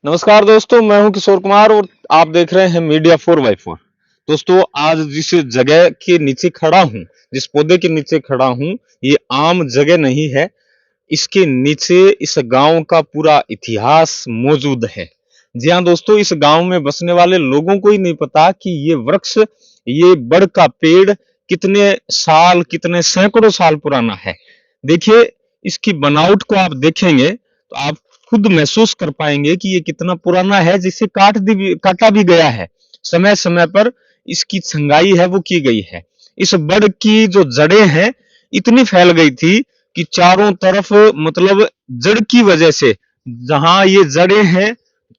नमस्कार दोस्तों, मैं हूं किशोर कुमार और आप देख रहे हैं मीडिया 4x4। दोस्तों, आज जिस जगह के नीचे खड़ा हूं, जिस पौधे के नीचे खड़ा हूं, ये आम जगह नहीं है। इसके नीचे इस गांव का पूरा इतिहास मौजूद है। जी हाँ दोस्तों, इस गांव में बसने वाले लोगों को ही नहीं पता कि ये वृक्ष, ये बड़ का पेड़ कितने साल, कितने सैकड़ों साल पुराना है। देखिए, इसकी बनावट को आप देखेंगे तो आप खुद महसूस कर पाएंगे कि ये कितना पुराना है, जिसे काटा भी गया है। समय समय पर इसकी छंगाई है वो की गई है। इस बड़ की जो जड़ें हैं इतनी फैल गई थी कि चारों तरफ, मतलब जड़ की वजह से जहां ये जड़ें हैं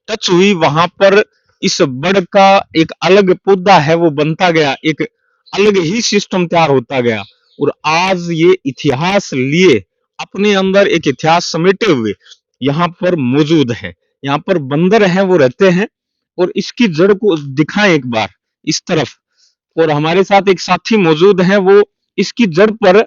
टच हुई, वहां पर इस बड़ का एक अलग पौधा है वो बनता गया, एक अलग ही सिस्टम तैयार होता गया। और आज ये इतिहास लिए, अपने अंदर एक इतिहास समेटे हुए यहाँ पर मौजूद है। यहाँ पर बंदर हैं वो रहते हैं। और इसकी जड़ को दिखाएं एक बार इस तरफ। और हमारे साथ एक साथी मौजूद हैं, वो इसकी जड़ पर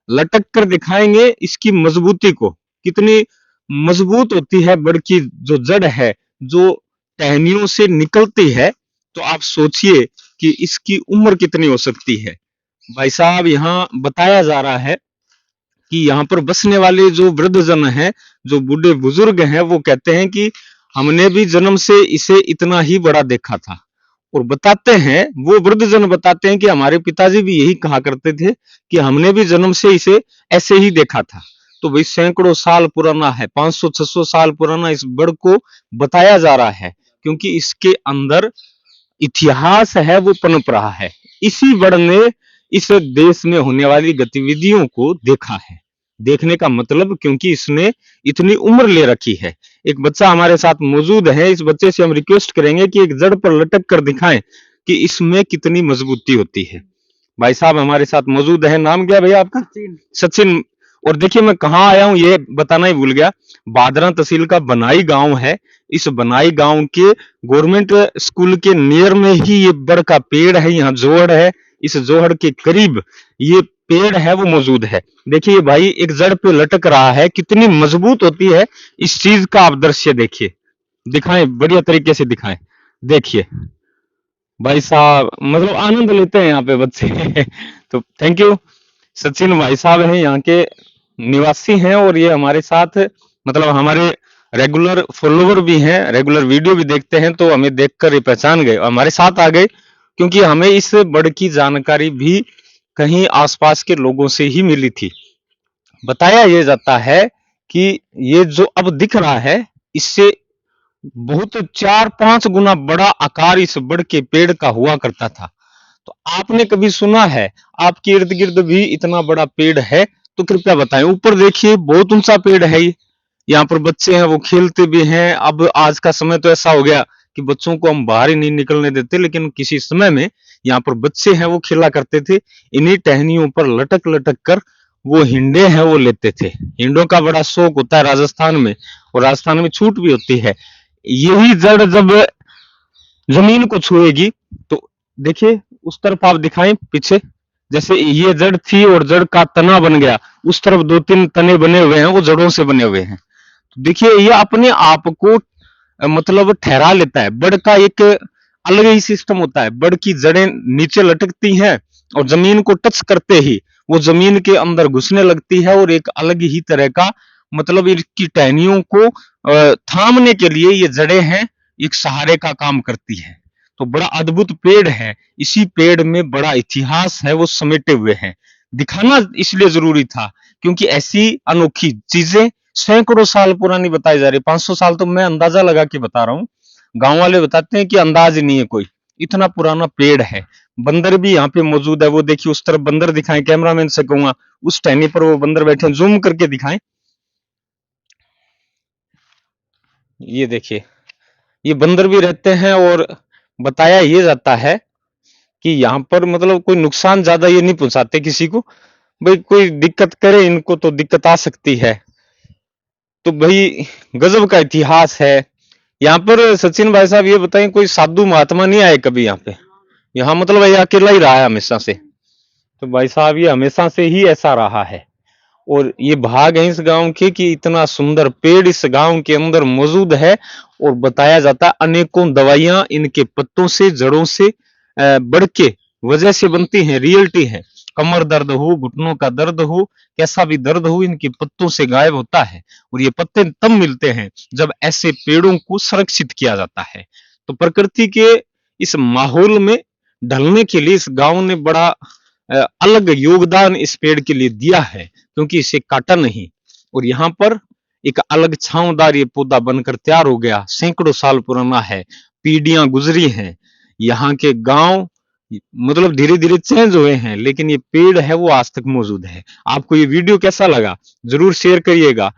लटक कर दिखाएंगे इसकी मजबूती को। कितनी मजबूत होती है बड़ की जो जड़ है, जो टहनियों से निकलती है। तो आप सोचिए कि इसकी उम्र कितनी हो सकती है। भाई साहब, यहाँ बताया जा रहा है कि यहाँ पर बसने वाले जो वृद्धजन हैं, जो बूढ़े बुजुर्ग हैं, वो कहते हैं कि हमने भी जन्म से इसे इतना ही बड़ा देखा था। और बताते हैं, वो वृद्धजन बताते हैं कि हमारे पिताजी भी यही कहा करते थे कि हमने भी जन्म से इसे ऐसे ही देखा था। तो भाई सैकड़ों साल पुराना है, 500-600 साल पुराना इस बड़ को बताया जा रहा है, क्योंकि इसके अंदर इतिहास है वो पनप रहा है। इसी बड़ ने इस देश में होने वाली गतिविधियों को देखा है। देखने का मतलब, क्योंकि इसने इतनी उम्र ले रखी है। एक बच्चा हमारे साथ मौजूद है, इस बच्चे से हम रिक्वेस्ट करेंगे कि एक जड़ पर लटक कर दिखाएं कि इसमें कितनी मजबूती होती है। भाई साहब हमारे साथ मौजूद है। नाम क्या है भैया आपका? सचिन। सचिन। और देखिए, मैं कहाँ आया हूँ ये बताना ही भूल गया। बादरा तहसील का बनाई गांव है। इस बनाई गांव के गवर्नमेंट स्कूल के नियर में ही ये बड़ का पेड़ है। यहाँ जोहड़ है, इस जोहड़ के करीब ये पेड़ है वो मौजूद है। देखिए भाई, एक जड़ पे लटक रहा है, कितनी मजबूत होती है। इस चीज का आप दृश्य देखिए, दिखाएं, बढ़िया तरीके से दिखाएं। देखिए भाई साहब, मतलब आनंद लेते हैं यहाँ पे बच्चे। तो थैंक यू। सचिन भाई साहब हैं, यहाँ के निवासी हैं, और ये हमारे साथ, मतलब हमारे रेगुलर फॉलोवर भी हैं, रेगुलर वीडियो भी देखते हैं। तो हमें देखकर ये पहचान गए, हमारे साथ आ गए, क्योंकि हमें इस बड़ की जानकारी भी कहीं आसपास के लोगों से ही मिली थी। बताया ये जाता है कि ये जो अब दिख रहा है, इससे बहुत 4-5 गुना बड़ा आकार इस बड़ के पेड़ का हुआ करता था। तो आपने कभी सुना है आपके इर्द गिर्द भी इतना बड़ा पेड़ है? तो कृपया बताएं। ऊपर देखिए, बहुत ऊंचा पेड़ है ये। यहाँ पर बच्चे हैं वो खेलते भी हैं। अब आज का समय तो ऐसा हो गया कि बच्चों को हम बाहर ही नहीं निकलने देते, लेकिन किसी समय में यहाँ पर बच्चे हैं वो खेला करते थे। इन्हीं टहनियों पर लटक लटक कर वो हिंडे हैं वो लेते थे। हिंडों का बड़ा शौक होता है राजस्थान में, और राजस्थान में छूट भी होती है। यही जड़ जब जमीन को छुएगी, तो देखिए उस तरफ आप दिखाएं पीछे, जैसे ये जड़ थी और जड़ का तना बन गया। उस तरफ 2-3 तने बने हुए हैं, वो जड़ों से बने हुए हैं। तो देखिए, ये अपने आप को मतलब ठहरा लेता है। बड़ का एक अलग ही सिस्टम होता है। बड़ की जड़ें नीचे लटकती हैं और जमीन को टच करते ही वो जमीन के अंदर घुसने लगती है, और एक अलग ही तरह का, मतलब इसकी टहनियों को थामने के लिए ये जड़ें हैं, एक सहारे का काम करती है। तो बड़ा अद्भुत पेड़ है। इसी पेड़ में बड़ा इतिहास है वो समेटे हुए हैं। दिखाना इसलिए जरूरी था क्योंकि ऐसी अनोखी चीजें सैकड़ों साल पुरानी बताई जा रही है। 500 साल तो मैं अंदाजा लगा के बता रहा हूँ। गांव वाले बताते हैं कि अंदाज ही नहीं है कोई, इतना पुराना पेड़ है। बंदर भी यहाँ पे मौजूद है। वो देखिए उस तरफ बंदर दिखाएं, कैमरामैन से कहूंगा उस टहनी पर वो बंदर बैठे हैं, जूम करके दिखाएं। ये देखिए, ये बंदर भी रहते हैं। और बताया ये जाता है कि यहाँ पर मतलब कोई नुकसान ज्यादा ये नहीं पहुंचाते किसी को। भाई कोई दिक्कत करे इनको तो दिक्कत आ सकती है। तो भाई गजब का इतिहास है यहाँ पर। सचिन भाई साहब ये बताएं, कोई साधु महात्मा नहीं आए कभी यहाँ पे? यहाँ मतलब ये अकेला ही रहा है हमेशा से? तो भाई साहब ये हमेशा से ही ऐसा रहा है। और ये भाग है इस गांव के कि इतना सुंदर पेड़ इस गांव के अंदर मौजूद है। और बताया जाता है अनेकों दवाइयां इनके पत्तों से, जड़ों से बढ़ के वजह से बनती हैं, रियलिटी है। कमर दर्द हो, घुटनों का दर्द हो, कैसा भी दर्द हो, इनके पत्तों से गायब होता है। और ये पत्ते तब मिलते हैं जब ऐसे पेड़ों को संरक्षित किया जाता है। तो प्रकृति के इस माहौल में ढलने के लिए इस गांव ने बड़ा अलग योगदान इस पेड़ के लिए दिया है, क्योंकि इसे काटा नहीं। और यहाँ पर एक अलग छांवदार ये पौधा बनकर तैयार हो गया, सैकड़ों साल पुराना है, पीढ़ियां गुजरी हैं। यहाँ के गांव मतलब धीरे धीरे चेंज हुए हैं, लेकिन ये पेड़ है वो आज तक मौजूद है। आपको ये वीडियो कैसा लगा जरूर शेयर करिएगा,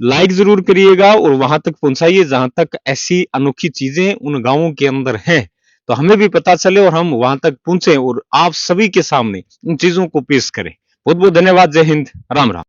लाइक जरूर करिएगा और वहां तक पहुंचाइए जहां तक ऐसी अनोखी चीजें उन गांवों के अंदर हैं, तो हमें भी पता चले और हम वहां तक पहुंचे और आप सभी के सामने उन चीजों को पेश करें। बहुत बहुत धन्यवाद। जय हिंद, राम राम।